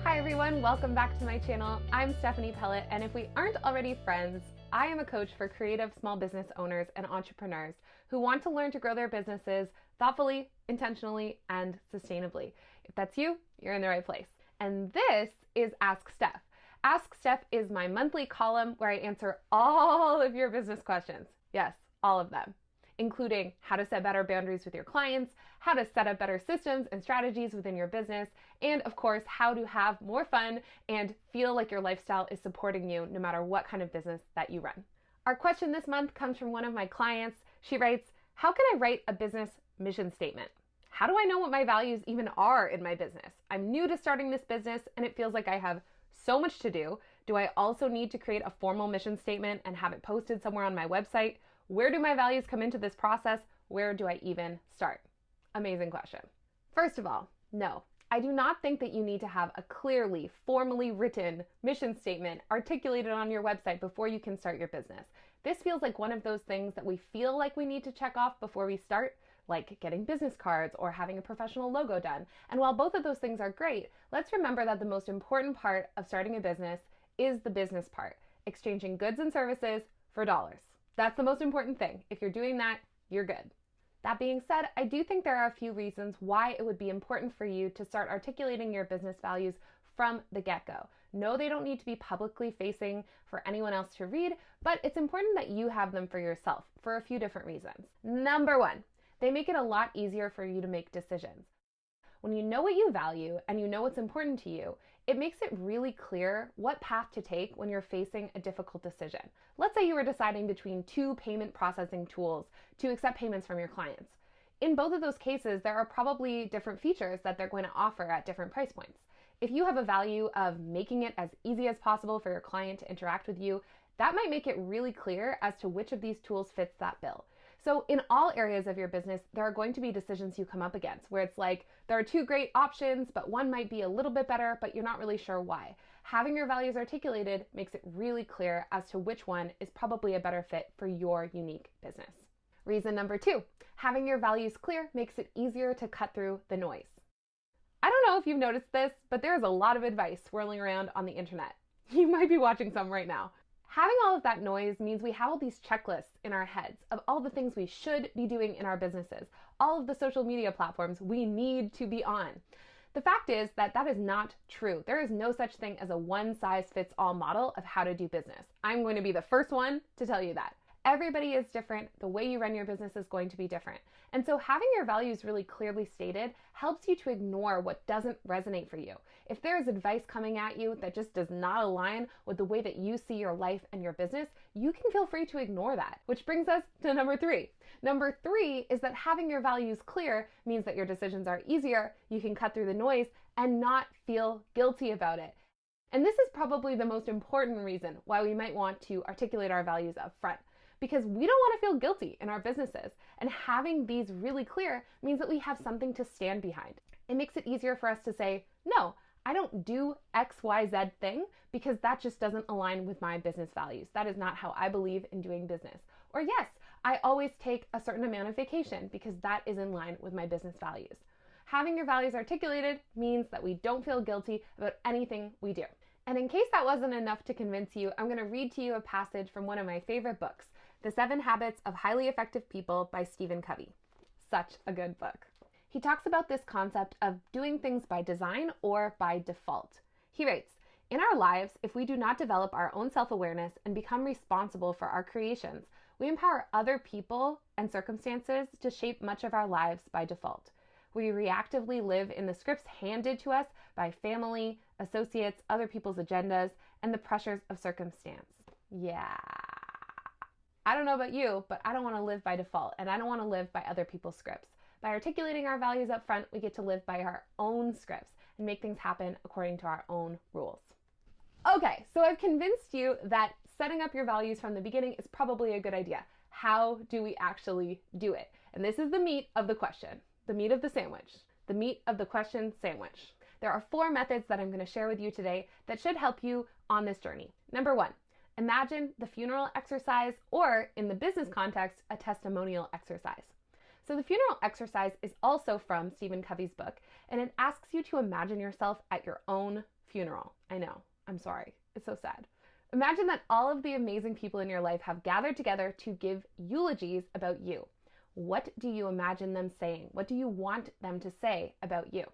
Hi everyone, welcome back to my channel. I'm Stephanie Pellet, and if we aren't already friends, I am a coach for creative small business owners and entrepreneurs who want to learn to grow their businesses thoughtfully, intentionally, and sustainably. If that's you, you're in the right place. And this is Ask Steph. Ask Steph is my monthly column where I answer all of your business questions. Yes, all of them, including how to set better boundaries with your clients, how to set up better systems and strategies within your business, and of course, how to have more fun and feel like your lifestyle is supporting you no matter what kind of business that you run. Our question this month comes from one of my clients. She writes, how can I write a business mission statement? How do I know what my values even are in my business? I'm new to starting this business and it feels like I have so much to do. Do I also need to create a formal mission statement and have it posted somewhere on my website? Where do my values come into this process? Where do I even start? Amazing question. First of all, no, I do not think that you need to have a clearly, formally written mission statement articulated on your website before you can start your business. This feels like one of those things that we feel like we need to check off before we start, like getting business cards or having a professional logo done. And while both of those things are great, let's remember that the most important part of starting a business is the business part, exchanging goods and services for dollars. That's the most important thing. If you're doing that, you're good. That being said, I do think there are a few reasons why it would be important for you to start articulating your business values from the get-go. No, they don't need to be publicly facing for anyone else to read, but it's important that you have them for yourself for a few different reasons. Number one, they make it a lot easier for you to make decisions. When you know what you value and you know what's important to you, it makes it really clear what path to take when you're facing a difficult decision. Let's say you were deciding between two payment processing tools to accept payments from your clients. In both of those cases, there are probably different features that they're going to offer at different price points. If you have a value of making it as easy as possible for your client to interact with you, that might make it really clear as to which of these tools fits that bill. So in all areas of your business, there are going to be decisions you come up against where it's like, there are two great options, but one might be a little bit better, but you're not really sure why. Having your values articulated makes it really clear as to which one is probably a better fit for your unique business. Reason number two, having your values clear makes it easier to cut through the noise. I don't know if you've noticed this, but there is a lot of advice swirling around on the internet. You might be watching some right now. Having all of that noise means we have all these checklists in our heads of all the things we should be doing in our businesses, all of the social media platforms we need to be on. The fact is that that is not true. There is no such thing as a one-size-fits-all model of how to do business. I'm going to be the first one to tell you that. Everybody is different. The way you run your business is going to be different. And so having your values really clearly stated helps you to ignore what doesn't resonate for you. If there is advice coming at you that just does not align with the way that you see your life and your business, you can feel free to ignore that. Which brings us to number three. Number three is that having your values clear means that your decisions are easier, you can cut through the noise, and not feel guilty about it. And this is probably the most important reason why we might want to articulate our values up front. Because we don't want to feel guilty in our businesses. And having these really clear means that we have something to stand behind. It makes it easier for us to say, no, I don't do XYZ thing because that just doesn't align with my business values. That is not how I believe in doing business. Or yes, I always take a certain amount of vacation because that is in line with my business values. Having your values articulated means that we don't feel guilty about anything we do. And in case that wasn't enough to convince you, I'm going to read to you a passage from one of my favorite books, The 7 Habits of Highly Effective People by Stephen Covey. Such a good book. He talks about this concept of doing things by design or by default. He writes, in our lives, if we do not develop our own self-awareness and become responsible for our creations, we empower other people and circumstances to shape much of our lives by default. We reactively live in the scripts handed to us by family, associates, other people's agendas, and the pressures of circumstance. Yeah. I don't know about you, but I don't want to live by default, and I don't want to live by other people's scripts. By articulating our values up front, we get to live by our own scripts and make things happen according to our own rules. Okay, so I've convinced you that setting up your values from the beginning is probably a good idea. How do we actually do it? And this is the meat of the question, the meat of the sandwich, the meat of the question sandwich. There are 4 methods that I'm going to share with you today that should help you on this journey. Number 1, imagine the funeral exercise, or in the business context, a testimonial exercise. So the funeral exercise is also from Stephen Covey's book, and it asks you to imagine yourself at your own funeral. I know, I'm sorry. It's so sad. Imagine that all of the amazing people in your life have gathered together to give eulogies about you. What do you imagine them saying? What do you want them to say about you?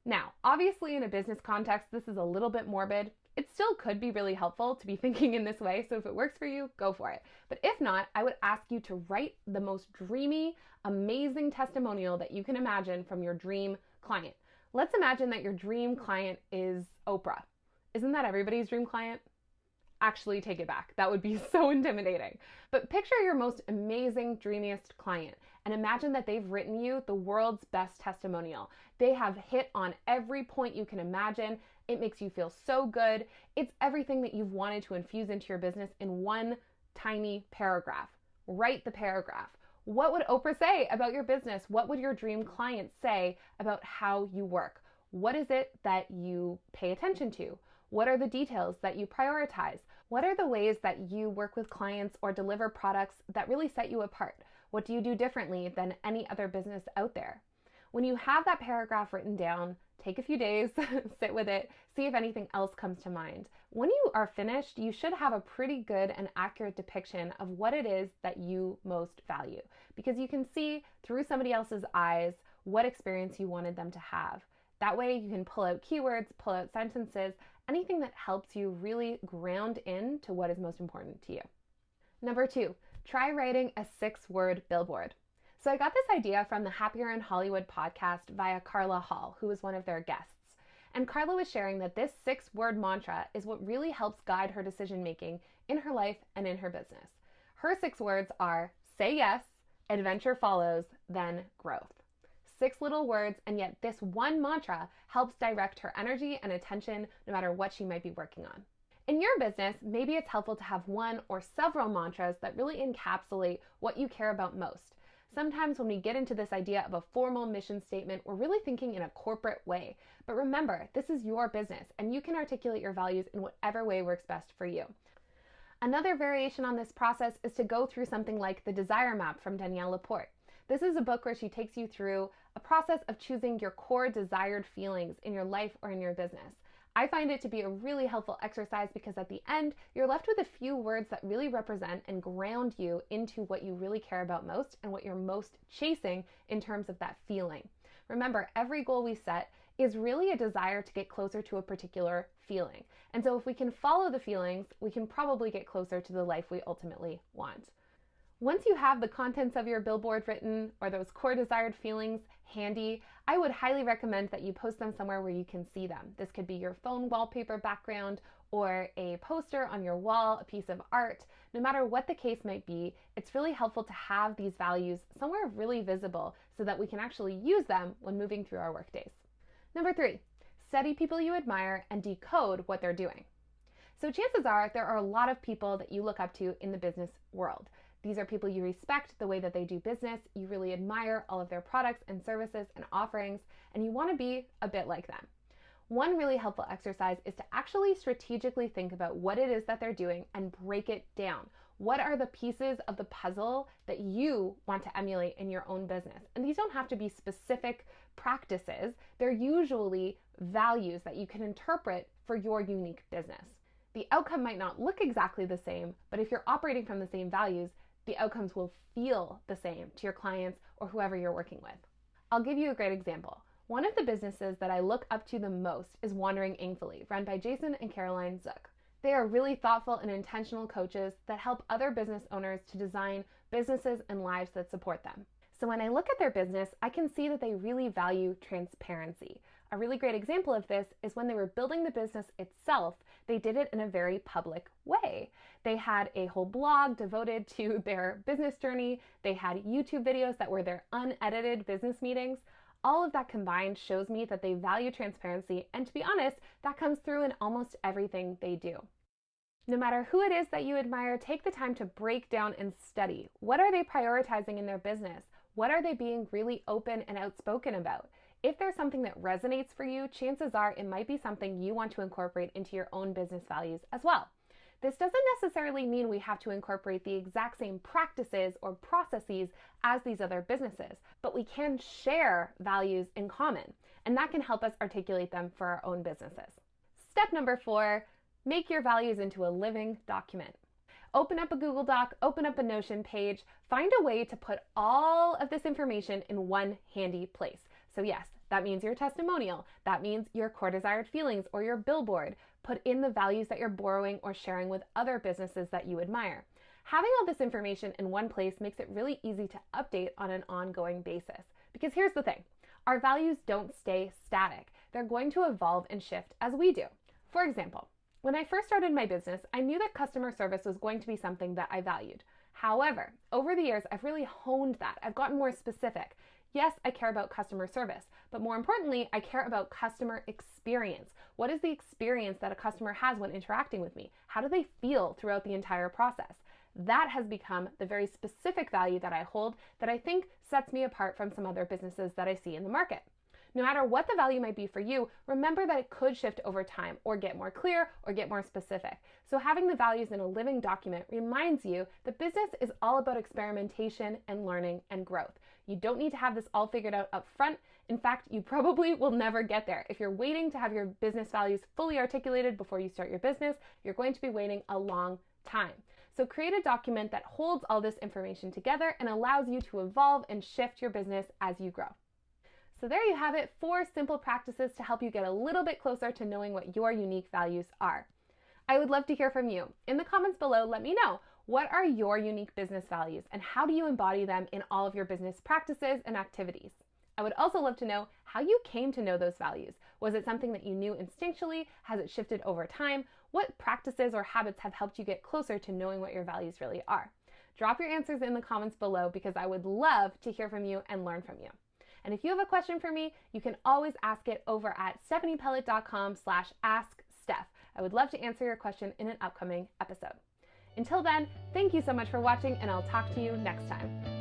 Now, obviously in a business context, this is a little bit morbid. It still could be really helpful to be thinking in this way, so if it works for you, go for it. But if not, I would ask you to write the most dreamy, amazing testimonial that you can imagine from your dream client. Let's imagine that your dream client is Oprah. Isn't that everybody's dream client? Actually, take it back. That would be so intimidating. But picture your most amazing, dreamiest client and imagine that they've written you the world's best testimonial. They have hit on every point you can imagine. It makes you feel so good. It's everything that you've wanted to infuse into your business in one tiny paragraph. Write the paragraph. What would Oprah say about your business? What would your dream client say about how you work? What is it that you pay attention to? What are the details that you prioritize? What are the ways that you work with clients or deliver products that really set you apart? What do you do differently than any other business out there? When you have that paragraph written down, take a few days, sit with it, see if anything else comes to mind. When you are finished, you should have a pretty good and accurate depiction of what it is that you most value, because you can see through somebody else's eyes what experience you wanted them to have. That way you can pull out keywords, pull out sentences, anything that helps you really ground into what is most important to you. Number 2, try writing a 6-word billboard. So I got this idea from the Happier in Hollywood podcast via Carla Hall, who was one of their guests. And Carla was sharing that this 6-word mantra is what really helps guide her decision-making in her life and in her business. Her 6 words are say yes, adventure follows, then growth. 6 little words, and yet this one mantra helps direct her energy and attention no matter what she might be working on. In your business, maybe it's helpful to have one or several mantras that really encapsulate what you care about most. Sometimes when we get into this idea of a formal mission statement, we're really thinking in a corporate way. But remember, this is your business and you can articulate your values in whatever way works best for you. Another variation on this process is to go through something like the Desire Map from Danielle Laporte. This is a book where she takes you through a process of choosing your core desired feelings in your life or in your business. I find it to be a really helpful exercise because at the end, you're left with a few words that really represent and ground you into what you really care about most and what you're most chasing in terms of that feeling. Remember, every goal we set is really a desire to get closer to a particular feeling. And so if we can follow the feelings, we can probably get closer to the life we ultimately want. Once you have the contents of your billboard written or those core desired feelings handy, I would highly recommend that you post them somewhere where you can see them. This could be your phone wallpaper background or a poster on your wall, a piece of art. No matter what the case might be, it's really helpful to have these values somewhere really visible so that we can actually use them when moving through our workdays. Number 3, study people you admire and decode what they're doing. So chances are there are a lot of people that you look up to in the business world. These are people you respect the way that they do business, you really admire all of their products and services and offerings, and you want to be a bit like them. One really helpful exercise is to actually strategically think about what it is that they're doing and break it down. What are the pieces of the puzzle that you want to emulate in your own business? And these don't have to be specific practices. They're usually values that you can interpret for your unique business. The outcome might not look exactly the same, but if you're operating from the same values, the outcomes will feel the same to your clients or whoever you're working with. I'll give you a great example. One of the businesses that I look up to the most is Wandering Aimfully, run by Jason and Caroline Zook. They are really thoughtful and intentional coaches that help other business owners to design businesses and lives that support them. So when I look at their business, I can see that they really value transparency. A really great example of this is when they were building the business itself, they did it in a very public way. They had a whole blog devoted to their business journey. They had YouTube videos that were their unedited business meetings. All of that combined shows me that they value transparency, and to be honest, that comes through in almost everything they do. No matter who it is that you admire, take the time to break down and study. What are they prioritizing in their business? What are they being really open and outspoken about? If there's something that resonates for you, chances are it might be something you want to incorporate into your own business values as well. This doesn't necessarily mean we have to incorporate the exact same practices or processes as these other businesses, but we can share values in common, and that can help us articulate them for our own businesses. Step number 4, make your values into a living document. Open up a Google Doc, open up a Notion page, find a way to put all of this information in one handy place. So yes, that means your testimonial, that means your core desired feelings or your billboard. Put in the values that you're borrowing or sharing with other businesses that you admire. Having all this information in one place makes it really easy to update on an ongoing basis. Because here's the thing, our values don't stay static. They're going to evolve and shift as we do. For example, when I first started my business, I knew that customer service was going to be something that I valued. However, over the years, I've really honed that. I've gotten more specific. Yes, I care about customer service, but more importantly, I care about customer experience. What is the experience that a customer has when interacting with me? How do they feel throughout the entire process? That has become the very specific value that I hold that I think sets me apart from some other businesses that I see in the market. No matter what the value might be for you, remember that it could shift over time or get more clear or get more specific. So having the values in a living document reminds you that business is all about experimentation and learning and growth. You don't need to have this all figured out up front. In fact, you probably will never get there. If you're waiting to have your business values fully articulated before you start your business, you're going to be waiting a long time. So create a document that holds all this information together and allows you to evolve and shift your business as you grow. So there you have it, 4 simple practices to help you get a little bit closer to knowing what your unique values are. I would love to hear from you. In the comments below, let me know, what are your unique business values and how do you embody them in all of your business practices and activities? I would also love to know how you came to know those values. Was it something that you knew instinctually? Has it shifted over time? What practices or habits have helped you get closer to knowing what your values really are? Drop your answers in the comments below because I would love to hear from you and learn from you. And if you have a question for me, you can always ask it over at stephaniepellet.com/asksteph. I would love to answer your question in an upcoming episode. Until then, thank you so much for watching, and I'll talk to you next time.